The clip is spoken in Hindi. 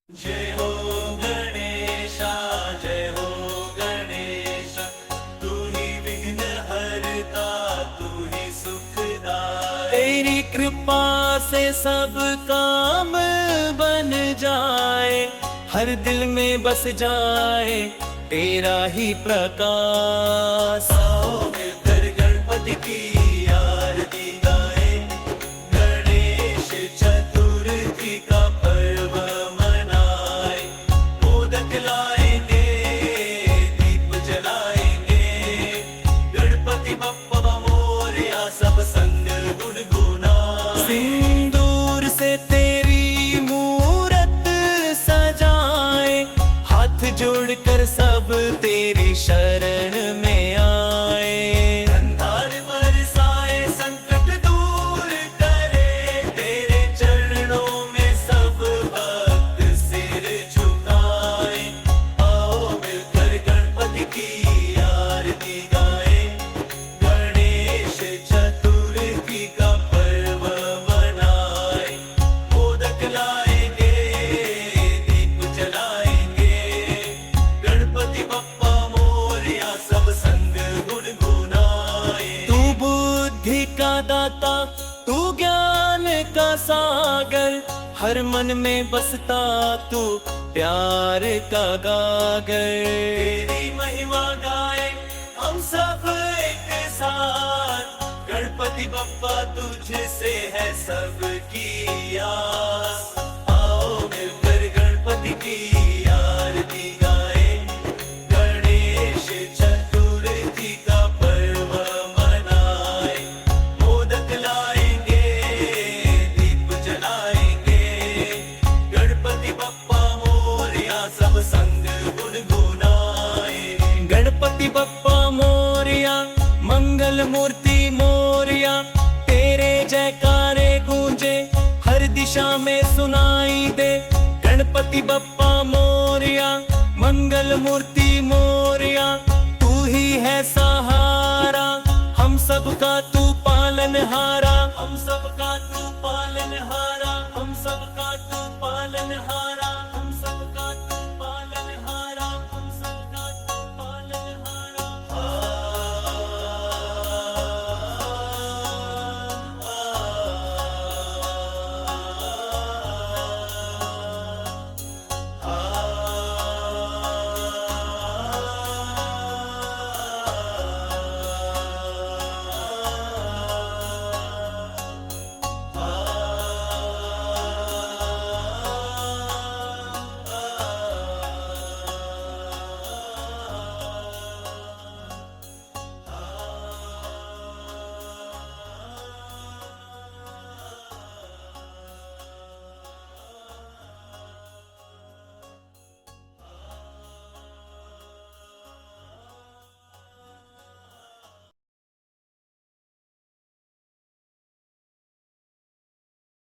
जय हो गणेशा, जय हो गणेशा, तू ही विघ्न हरता, तू ही सुखदाता। तेरी कृपा से सब काम बन जाए, हर दिल में बस जाए तेरा ही प्रकाश। आओ मिलकर गणपति की आरती गाए, गणेश चतुर्थी का पर्व मनाए। मोदक लाएंगे, दीप जलाएंगे, गणपति बप्पा मोरया सब संग गुनगुनाए। सिंदूर से तेरी मूरत सजाए, हाथ जोड़कर सब तेरी शरण में आए। अंधार बरसाए, संकट दूर करे, तेरे चरणों में सब भक्त सिर झुकाए। आओ मिलकर गणपति की आरती गाए, गणेश चतुर्थी का पर्व मनाए। मोदक लाएंगे, दीप जलाएंगे, गणपति बप्पा मोरया सब संग गुनगुनाए। तू बुद्धि का दाता, तू ज्ञान का सागर, हर मन में बसता तू प्यार का गागर। तेरी महिमा गाए हम सब एक साथ, गणपति बप्पा तुझसे है सबकी आस। आओ मिलकर गणपति की आरती गाए, गणेश चतुर्थी का पर्व मनाए। मोदक लाएंगे, दीप जलाएंगे, गणपति बप्पा मोरया सब संग गुनगुनाए। गणपति बप्पा मोरया, मंगल मूर्ति मोरया, तेरे जयकारे गूंजे हर दिशा में सुनाई दे। गणपति बप्पा मोरया, मंगल मूर्ति मोरया, तू ही है सहारा हम सबका, तू पालनहारा हम सब